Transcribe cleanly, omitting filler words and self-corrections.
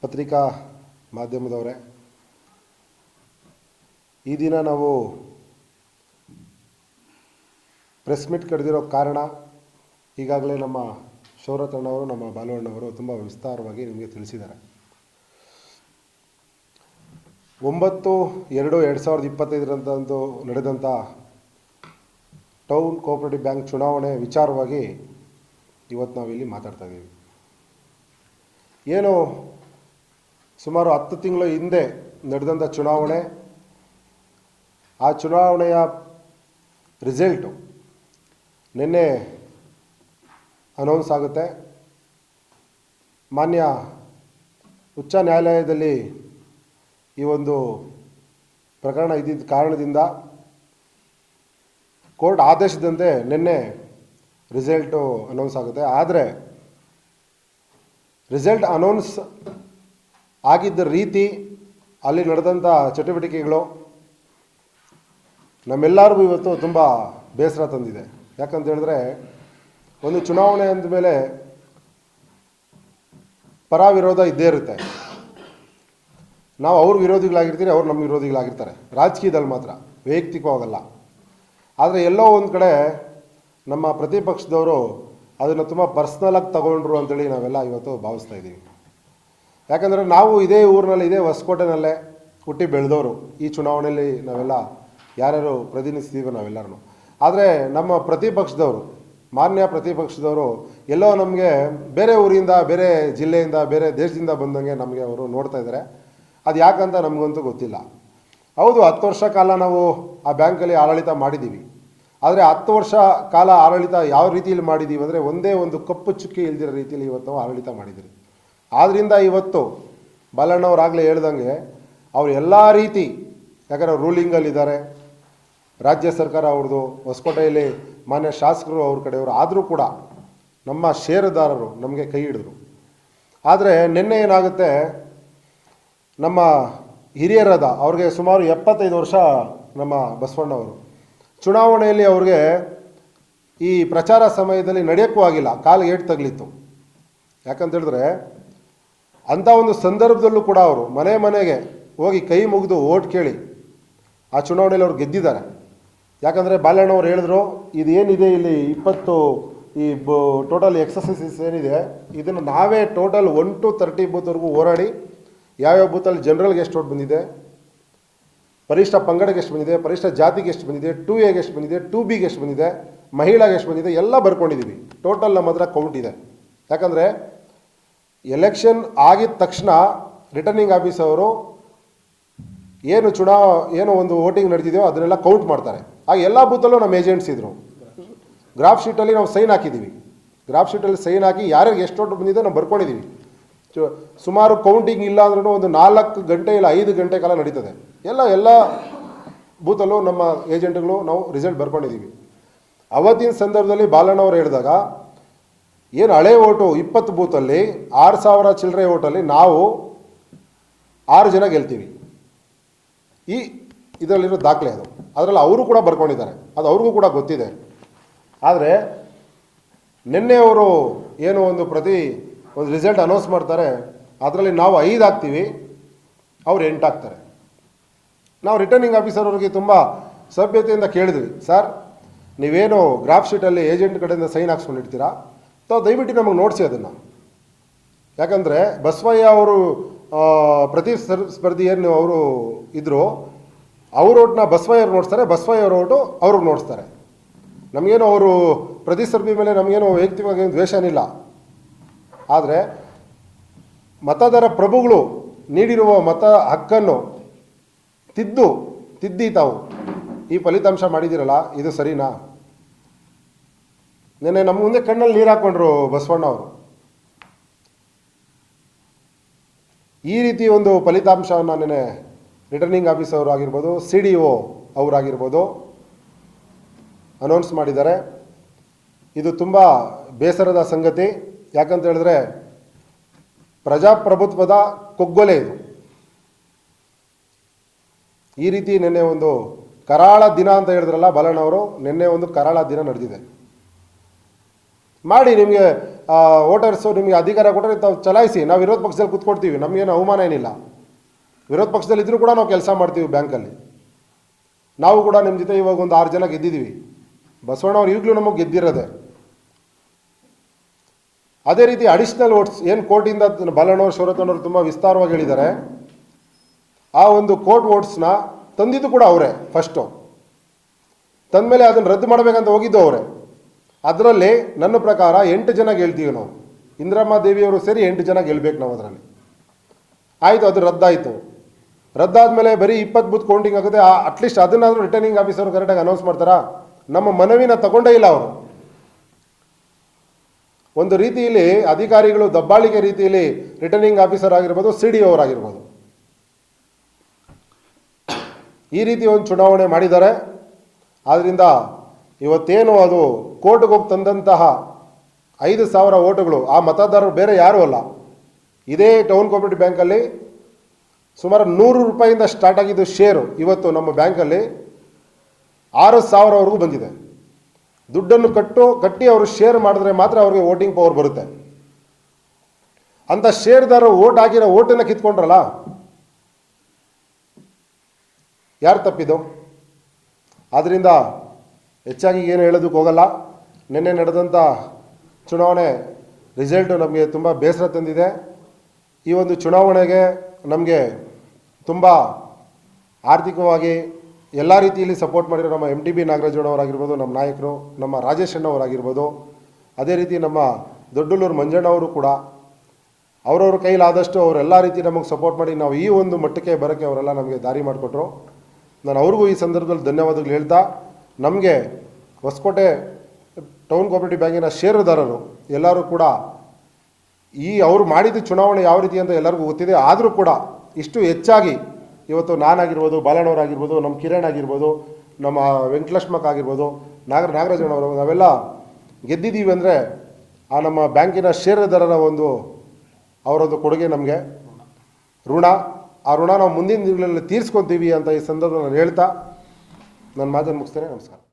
ಪತ್ರಿಕಾ ಮಾಧ್ಯಮದವರೇ, ಈ ದಿನ ನಾವು ಪ್ರೆಸ್ ಮೀಟ್ ಕರೆದಿರೋ ಕಾರಣ ಈಗಾಗಲೇ ನಮ್ಮ ಶೌರತಣ್ಣವರು, ನಮ್ಮ ಬಾಲುವಣ್ಣವರು ತುಂಬ ವಿಸ್ತಾರವಾಗಿ ನಿಮಗೆ ತಿಳಿಸಿದ್ದಾರೆ. 9/2/2025 ನಡೆದಂಥ ಟೌನ್ ಕೋಆಪರೇಟಿವ್ ಬ್ಯಾಂಕ್ ಚುನಾವಣೆ ವಿಚಾರವಾಗಿ ಇವತ್ತು ನಾವಿಲ್ಲಿ ಮಾತಾಡ್ತಾ ಇದ್ದೀವಿ. ಏನು ಸುಮಾರು 10 ತಿಂಗಳ ಹಿಂದೆ ನಡೆದಂಥ ಚುನಾವಣೆ, ಆ ಚುನಾವಣೆಯ ರಿಸಲ್ಟು ನಿನ್ನೆ ಅನೌನ್ಸ್ ಆಗುತ್ತೆ. ಮಾನ್ಯ ಉಚ್ಚ ನ್ಯಾಯಾಲಯದಲ್ಲಿ ಈ ಒಂದು ಪ್ರಕರಣ ಇದ್ದಿದ್ದ ಕಾರಣದಿಂದ ಕೋರ್ಟ್ ಆದೇಶದಂತೆ ನಿನ್ನೆ ರಿಸಲ್ಟು ಅನೌನ್ಸ್ ಆಗುತ್ತೆ. ಆದರೆ ರಿಸಲ್ಟ್ ಅನೌನ್ಸ್ ಆಗಿದ್ದ ರೀತಿ, ಅಲ್ಲಿ ನಡೆದಂಥ ಚಟುವಟಿಕೆಗಳು ನಮ್ಮೆಲ್ಲರಿಗೂ ಇವತ್ತು ತುಂಬ ಬೇಸರ ತಂದಿದೆ. ಯಾಕಂತ ಹೇಳಿದ್ರೆ, ಒಂದು ಚುನಾವಣೆ ಅಂದಮೇಲೆ ಪರ ವಿರೋಧ ಇದ್ದೇ ಇರುತ್ತೆ. ನಾವು ಅವ್ರ ವಿರೋಧಿಗಳಾಗಿರ್ತೀರಿ, ಅವ್ರು ನಮ್ಮ ವಿರೋಧಿಗಳಾಗಿರ್ತಾರೆ. ರಾಜಕೀಯದಲ್ಲಿ ಮಾತ್ರ, ವೈಯಕ್ತಿಕವಾಗಲ್ಲ. ಆದರೆ ಎಲ್ಲೋ ಒಂದು ಕಡೆ ನಮ್ಮ ಪ್ರತಿಪಕ್ಷದವರು ಅದನ್ನು ತುಂಬ ಪರ್ಸ್ನಲಾಗಿ ತಗೊಂಡ್ರು ಅಂತೇಳಿ ನಾವೆಲ್ಲ ಇವತ್ತು ಭಾವಿಸ್ತಾ ಇದ್ದೀವಿ. ಯಾಕಂದರೆ ನಾವು ಇದೇ ಊರಿನಲ್ಲಿ, ಇದೇ ಹೊಸಕೋಟೆನಲ್ಲೇ ಹುಟ್ಟಿ ಬೆಳೆದವರು. ಈ ಚುನಾವಣೆಯಲ್ಲಿ ನಾವೆಲ್ಲ ಯಾರ್ಯಾರು ಪ್ರತಿನಿಧಿಸ್ತೀವೋ ನಾವೆಲ್ಲರೂ. ಆದರೆ ನಮ್ಮ ಪ್ರತಿಪಕ್ಷದವರು, ಮಾನ್ಯ ಪ್ರತಿಪಕ್ಷದವರು ಎಲ್ಲೋ ನಮಗೆ ಬೇರೆ ಊರಿಂದ, ಬೇರೆ ಜಿಲ್ಲೆಯಿಂದ, ಬೇರೆ ದೇಶದಿಂದ ಬಂದಂಗೆ ನಮಗೆ ಅವರು ನೋಡ್ತಾ ಇದ್ದಾರೆ. ಅದು ಯಾಕಂತ ನಮಗಂತೂ ಗೊತ್ತಿಲ್ಲ. ಹೌದು, 10 ವರ್ಷ ಕಾಲ ನಾವು ಆ ಬ್ಯಾಂಕಲ್ಲಿ ಆಡಳಿತ ಮಾಡಿದ್ದೀವಿ. ಆದರೆ 10 ವರ್ಷ ಕಾಲ ಆಡಳಿತ ಯಾವ ರೀತಿಯಲ್ಲಿ ಮಾಡಿದ್ದೀವಿ ಅಂದರೆ, ಒಂದೇ ಒಂದು ಕಪ್ಪು ಚುಕ್ಕಿ ಇಲ್ದಿರೋ ರೀತಿಯಲ್ಲಿ ಇವತ್ತು ನಾವು ಆಡಳಿತ ಮಾಡಿದ್ದೀವಿ. ಆದ್ದರಿಂದ ಇವತ್ತು ಬಾಲಣ್ಣವರಾಗಲೇ ಹೇಳ್ದಂಗೆ ಅವರು ಎಲ್ಲ ರೀತಿ, ಯಾಕಂದರೆ ರೂಲಿಂಗಲ್ಲಿದ್ದಾರೆ, ರಾಜ್ಯ ಸರ್ಕಾರ ಅವ್ರದ್ದು, ಹೊಸಕೋಟೆಯಲ್ಲಿ ಮಾನ್ಯ ಶಾಸಕರು ಅವ್ರ ಕಡೆಯವರು, ಆದರೂ ಕೂಡ ನಮ್ಮ ಷೇರುದಾರರು ನಮಗೆ ಕೈ ಹಿಡಿದ್ರು. ಆದರೆ ನಿನ್ನೆ ಏನಾಗುತ್ತೆ, ನಮ್ಮ ಹಿರಿಯರಾದ ಅವ್ರಿಗೆ ಸುಮಾರು 75 ವರ್ಷ ನಮ್ಮ ಬಸವಣ್ಣವರು, ಚುನಾವಣೆಯಲ್ಲಿ ಅವ್ರಿಗೆ ಈ ಪ್ರಚಾರ ಸಮಯದಲ್ಲಿ ನಡೆಯೋಕ್ಕೂ ಆಗಿಲ್ಲ, ಕಾಲಿಗೆ ಏಟು ತಗಲಿತ್ತು. ಯಾಕಂತ ಹೇಳಿದ್ರೆ, ಅಂಥ ಒಂದು ಸಂದರ್ಭದಲ್ಲೂ ಕೂಡ ಅವರು ಮನೆ ಮನೆಗೆ ಹೋಗಿ ಕೈ ಮುಗಿದು ಓಟ್ ಕೇಳಿ ಆ ಚುನಾವಣೆಯಲ್ಲಿ ಅವ್ರು ಗೆದ್ದಿದ್ದಾರೆ. ಯಾಕಂದರೆ ಬಾಲಣ್ಣವ್ರು ಹೇಳಿದ್ರು, ಇದೇನಿದೆ ಇಲ್ಲಿ 20 ಈ ಟೋಟಲ್ ಎಕ್ಸಸೈಸಸ್ ಏನಿದೆ, ಇದನ್ನು ನಾವೇ ಟೋಟಲ್ 1 to 30 ಬೂತ್ವರೆಗೂ ಹೋರಾಡಿ ಯಾವ್ಯಾವ ಬೂತಲ್ಲಿ ಜನರಲ್ಗೆ ಎಷ್ಟು ಓಟ್ ಬಂದಿದೆ, ಪರಿಷ್ಠ ಪಂಗಡಕ್ಕೆ ಎಷ್ಟು ಬಂದಿದೆ, ಪರಿಷ್ಠ ಜಾತಿಗೆ ಎಷ್ಟು ಬಂದಿದೆ, 2A ಎಷ್ಟು ಬಂದಿದೆ, 2B ಎಷ್ಟು ಬಂದಿದೆ, ಮಹಿಳೆಗೆ ಎಷ್ಟು ಬಂದಿದೆ, ಎಲ್ಲ ಬರ್ಕೊಂಡಿದ್ದೀವಿ. ಟೋಟಲ್ ನಮ್ಮ ಹತ್ರ ಕೌಂಟ್ ಇದೆ. ಯಾಕಂದರೆ ಎಲೆಕ್ಷನ್ ಆಗಿದ ತಕ್ಷಣ ರಿಟರ್ನಿಂಗ್ ಆಫೀಸ್ ಅವರು ಏನು ಒಂದು ವೋಟಿಂಗ್ ನಡೆದಿದೆಯೋ ಅದನ್ನೆಲ್ಲ ಕೌಂಟ್ ಮಾಡ್ತಾರೆ. ಆಗ ಎಲ್ಲ ಬೂತಲ್ಲೂ ನಮ್ಮ ಏಜೆಂಟ್ಸ್ ಇದ್ದರು. ಗ್ರಾಫ್ ಶೀಟಲ್ಲಿ ನಾವು ಸೈನ್ ಹಾಕಿದ್ದೀವಿ. ಗ್ರಾಫ್ ಶೀಟಲ್ಲಿ ಸೈನ್ ಹಾಕಿ ಯಾರ್ಯಾರಿಗೆ ಎಷ್ಟು ಓಟ್ ಬಂದಿದೆ ನಾವು ಬರ್ಕೊಂಡಿದ್ದೀವಿ. ಸುಮಾರು ಕೌಂಟಿಂಗ್ ಇಲ್ಲ ಅಂದ್ರೂ ಒಂದು 4 ಗಂಟೆ ಇಲ್ಲ 5 ಗಂಟೆ ಕಾಲ ನಡೀತದೆ. ಎಲ್ಲ ಬೂತಲ್ಲೂ ನಮ್ಮ ಏಜೆಂಟ್ಗಳು ನಾವು ರಿಸಲ್ಟ್ ಬರ್ಕೊಂಡಿದ್ದೀವಿ. ಅವತ್ತಿನ ಸಂದರ್ಭದಲ್ಲಿ ಬಾಲಣ್ಣವ್ರು ಹೇಳಿದಾಗ, ಏನು ಹಳೆ ಓಟು 20 ಬೂತಲ್ಲಿ 6,000 ಚಿಲ್ಲರೆ ಓಟಲ್ಲಿ ನಾವು 6 ಜನ ಗೆಲ್ತೀವಿ. ಇದರಲ್ಲಿರೋ ದಾಖಲೆ ಅದು. ಅದರಲ್ಲಿ ಅವರು ಕೂಡ ಬರ್ಕೊಂಡಿದ್ದಾರೆ, ಅದು ಅವ್ರಿಗೂ ಕೂಡ ಗೊತ್ತಿದೆ. ಆದರೆ ನಿನ್ನೆ ಅವರು ಏನು ಒಂದು ರಿಸಲ್ಟ್ ಅನೌನ್ಸ್ ಮಾಡ್ತಾರೆ, ಅದರಲ್ಲಿ ನಾವು 5 ಆಗ್ತೀವಿ, ಅವ್ರು 8 ಆಗ್ತಾರೆ. ನಾವು ರಿಟರ್ನಿಂಗ್ ಆಫೀಸರ್ ಅವ್ರಿಗೆ ತುಂಬ ಸಭ್ಯತೆಯಿಂದ ಕೇಳಿದ್ವಿ, ಸರ್ ನೀವೇನು ಗ್ರಾಫ್ ಶೀಟಲ್ಲಿ ಏಜೆಂಟ್ ಕಡೆಯಿಂದ ಸೈನ್ ಹಾಕ್ಸ್ಕೊಂಡಿರ್ತೀರಾ, ದಯವಿಟ್ಟು ನಮಗೆ ನೋಡಿಸಿ ಅದನ್ನು. ಯಾಕಂದರೆ ಬಸವಯ್ಯ ಅವರು ಪ್ರತಿಸ್ಪರ್ಧಿ ಏನು ಅವರು ಇದ್ದರು, ಅವ್ರ ಓಟನ್ನ ಬಸವಯ್ಯವ್ರು ನೋಡಿಸ್ತಾರೆ, ಬಸವಯ್ಯವ್ರ ಓಟು ಅವ್ರಿಗೆ ನೋಡಿಸ್ತಾರೆ. ನಮಗೇನು ಅವರು ಪ್ರತಿಸ್ಪರ್ಧಿ ಮೇಲೆ ನಮಗೇನು ವೈಯಕ್ತಿಕವಾಗಿ ದ್ವೇಷನಿಲ್ಲ. ಆದರೆ ಮತದಾರ ಪ್ರಭುಗಳು ನೀಡಿರುವ ಮತ ಹಕ್ಕನ್ನು ತಿದ್ದಿ ತಾವು ಈ ಫಲಿತಾಂಶ ಮಾಡಿದ್ದೀರಲ್ಲ, ಇದು ಸರಿನಾ? ನೆನ್ನೆ ನಮ್ಮ ಮುಂದೆ ಕಣ್ಣಲ್ಲಿ ನೀರು ಹಾಕ್ಕೊಂಡ್ರು ಬಸವಣ್ಣ ಅವರು. ಈ ರೀತಿ ಒಂದು ಫಲಿತಾಂಶವನ್ನು ನೆನ್ನೆ ರಿಟರ್ನಿಂಗ್ ಆಫೀಸರ್ ಆಗಿರ್ಬೋದು, CDO ಅವರಾಗಿರ್ಬೋದು ಅನೌನ್ಸ್ ಮಾಡಿದ್ದಾರೆ. ಇದು ತುಂಬ ಬೇಸರದ ಸಂಗತಿ. ಯಾಕಂತ ಹೇಳಿದ್ರೆ, ಪ್ರಜಾಪ್ರಭುತ್ವದ ಕೊಗ್ಗೊಲೆ ಇದು. ಈ ರೀತಿ ನಿನ್ನೆ ಒಂದು ಕರಾಳ ದಿನ ಅಂತ ಹೇಳಿದ್ರಲ್ಲ ಬಾಲಣ್ಣವರು, ನಿನ್ನೆ ಒಂದು ಕರಾಳ ದಿನ ನಡೆದಿದೆ. ಮಾಡಿ. ನಿಮಗೆ ವೋಟರ್ಸು ನಿಮಗೆ ಅಧಿಕಾರ ಕೊಟ್ಟರೆ ತಾವು ಚಲಾಯಿಸಿ. ನಾವು ವಿರೋಧ ಪಕ್ಷದಲ್ಲಿ ಕೂತ್ಕೊಡ್ತೀವಿ, ನಮಗೇನು ಅವಮಾನ ಏನಿಲ್ಲ. ವಿರೋಧ ಪಕ್ಷದಲ್ಲಿ ಇದ್ದರೂ ಕೂಡ ನಾವು ಕೆಲಸ ಮಾಡ್ತೀವಿ ಬ್ಯಾಂಕಲ್ಲಿ. ನಾವು ಕೂಡ ನಿಮ್ಮ ಜೊತೆ ಇವಾಗ ಒಂದು 6 ಜನ ಗೆದ್ದಿದ್ದೀವಿ. ಬಸವಣ್ಣವ್ರು ಈಗಲೂ ನಮಗೆ ಗೆದ್ದಿರೋದೆ. ಅದೇ ರೀತಿ ಅಡಿಷ್ನಲ್ ವೋಟ್ಸ್ ಏನು ಕೋರ್ಟಿಂದ ಬಾಲಣ್ಣವ್ರು ಶೌರತಣ್ಣವ್ರು ತುಂಬ ವಿಸ್ತಾರವಾಗಿ ಹೇಳಿದ್ದಾರೆ. ಆ ಒಂದು ಕೋರ್ಟ್ ವೋಟ್ಸ್ನ ತಂದಿದ್ದು ಕೂಡ ಅವರೇ. ಫಸ್ಟು ತಂದಮೇಲೆ ಅದನ್ನು ರದ್ದು ಮಾಡಬೇಕಂತ ಹೋಗಿದ್ದು ಅವರೇ. ಅದರಲ್ಲಿ ನನ್ನ ಪ್ರಕಾರ 8 ಜನ ಗೆಲ್ತೀವಿ ನಾವು. ಇಂದಿರಮ್ಮ ದೇವಿಯವರು ಸೇರಿ 8 ಜನ ಗೆಲ್ಬೇಕು ನಾವು ಅದರಲ್ಲಿ. ಆಯಿತು, ಅದು ರದ್ದಾಯಿತು. ರದ್ದಾದಮೇಲೆ ಬರೀ 20 ಬೂತ್ ಕೌಂಟಿಂಗ್ ಆಗುತ್ತೆ. ಅಟ್ಲೀಸ್ಟ್ ಅದನ್ನಾದರೂ ರಿಟರ್ನಿಂಗ್ ಆಫೀಸರ್ ಕರೆಕ್ಟಾಗಿ ಅನೌನ್ಸ್ ಮಾಡ್ತಾರಾ? ನಮ್ಮ ಮನವಿನ ತಗೊಂಡೇ ಇಲ್ಲ ಅವರು. ಒಂದು ರೀತಿಯಲ್ಲಿ ಅಧಿಕಾರಿಗಳು ದಬ್ಬಾಳಿಕೆ ರೀತಿಯಲ್ಲಿ ರಿಟರ್ನಿಂಗ್ ಆಫೀಸರ್ ಆಗಿರ್ಬೋದು, CDO ಅವರಾಗಿರ್ಬೋದು, ಈ ರೀತಿ ಒಂದು ಚುನಾವಣೆ ಮಾಡಿದ್ದಾರೆ. ಆದ್ದರಿಂದ ಇವತ್ತೇನು ಅದು ಕೋರ್ಟ್ಗೆ ಹೋಗಿ ತಂದಂತಹ 5,000 ಓಟುಗಳು ಆ ಮತದಾರರು ಬೇರೆ ಯಾರೂ ಅಲ್ಲ. ಇದೇ ಟೌನ್ ಕೋಆಪರೇಟಿವ್ ಬ್ಯಾಂಕಲ್ಲಿ ಸುಮಾರು 100 ರೂಪಾಯಿಂದ ಸ್ಟಾರ್ಟ್ ಆಗಿದ್ದು ಶೇರು ಇವತ್ತು ನಮ್ಮ ಬ್ಯಾಂಕಲ್ಲಿ 6,000ವರೆಗೂ ಬಂದಿದೆ. ದುಡ್ಡನ್ನು ಕಟ್ಟಿ ಅವರು ಶೇರ್ ಮಾಡಿದ್ರೆ ಮಾತ್ರ ಅವ್ರಿಗೆ ವೋಟಿಂಗ್ ಪವರ್ ಬರುತ್ತೆ. ಅಂಥ ಶೇರ್ದಾರರು ಓಟ್ ಹಾಕಿರೋ ಓಟನ್ನು ಕಿತ್ಕೊಂಡ್ರಲ್ಲ, ಯಾರು ತಪ್ಪಿದ್ದು? ಆದ್ದರಿಂದ ಹೆಚ್ಚಾಗಿ ಏನು ಹೇಳೋದಕ್ಕೆ ಹೋಗಲ್ಲ. ನಿನ್ನೆ ನಡೆದಂಥ ಚುನಾವಣೆ ರಿಸಲ್ಟು ನಮಗೆ ತುಂಬ ಬೇಸರ ತಂದಿದೆ. ಈ ಒಂದು ಚುನಾವಣೆಗೆ ನಮಗೆ ತುಂಬ ಆರ್ಥಿಕವಾಗಿ ಎಲ್ಲ ರೀತಿಯಲ್ಲಿ ಸಪೋರ್ಟ್ ಮಾಡಿರೋ ನಮ್ಮ MTB ನಾಗರಾಜಣ್ಣವರಾಗಿರ್ಬೋದು, ನಮ್ಮ ನಾಯಕರು, ನಮ್ಮ ರಾಜೇಶ್ ಅಣ್ಣವರಾಗಿರ್ಬೋದು, ಅದೇ ರೀತಿ ನಮ್ಮ ದೊಡ್ಡಲ್ಲೂರು ಮಂಜಣ್ಣವರು ಕೂಡ ಅವರವ್ರ ಕೈಲಾದಷ್ಟು ಅವರೆಲ್ಲ ರೀತಿ ನಮಗೆ ಸಪೋರ್ಟ್ ಮಾಡಿ ನಾವು ಈ ಒಂದು ಮಟ್ಟಕ್ಕೆ ಬರೋಕ್ಕೆ ಅವರೆಲ್ಲ ನಮಗೆ ದಾರಿ ಮಾಡಿಕೊಟ್ರು. ನಾನು ಅವ್ರಿಗೂ ಈ ಸಂದರ್ಭದಲ್ಲಿ ಧನ್ಯವಾದಗಳು ಹೇಳ್ತಾ, ನಮಗೆ ಹೊಸಕೋಟೆ ಟೌನ್ ಕೋಆಪರೇಟಿವ್ ಬ್ಯಾಂಕಿನ ಷೇರುದಾರರು ಎಲ್ಲರೂ ಕೂಡ ಅವರು ಮಾಡಿದ ಚುನಾವಣೆ ಯಾವ ರೀತಿ ಅಂತ ಎಲ್ಲರಿಗೂ ಗೊತ್ತಿದೆ. ಆದರೂ ಕೂಡ ಇಷ್ಟು ಹೆಚ್ಚಾಗಿ ಇವತ್ತು ನಾನಾಗಿರ್ಬೋದು, ಬಾಲಣ್ಣವರಾಗಿರ್ಬೋದು, ನಮ್ಮ ಕಿರಣ್ ಆಗಿರ್ಬೋದು, ನಮ್ಮ ವೆಂಕಟಲಕ್ಷ್ಮಕ್ ಆಗಿರ್ಬೋದು, ನಾಗರಾಜಣ್ಣವರು ನಾವೆಲ್ಲ ಗೆದ್ದಿದ್ದೀವಿ ಅಂದರೆ ಆ ನಮ್ಮ ಬ್ಯಾಂಕಿನ ಷೇರುದಾರರ ಒಂದು ಅವರದ್ದು ಕೊಡುಗೆ ನಮಗೆ ಋಣ. ಆ ಋಣ ನಾವು ಮುಂದಿನ ದಿನಗಳಲ್ಲಿ ತೀರಿಸ್ಕೊತೀವಿ ಅಂತ ಈ ಸಂದರ್ಭದಲ್ಲಿ ನಾನು ಹೇಳ್ತಾ ನನ್ನ ಮಾತನ್ನು ಮುಗಿಸ್ತೇನೆ. ನಮಸ್ಕಾರ.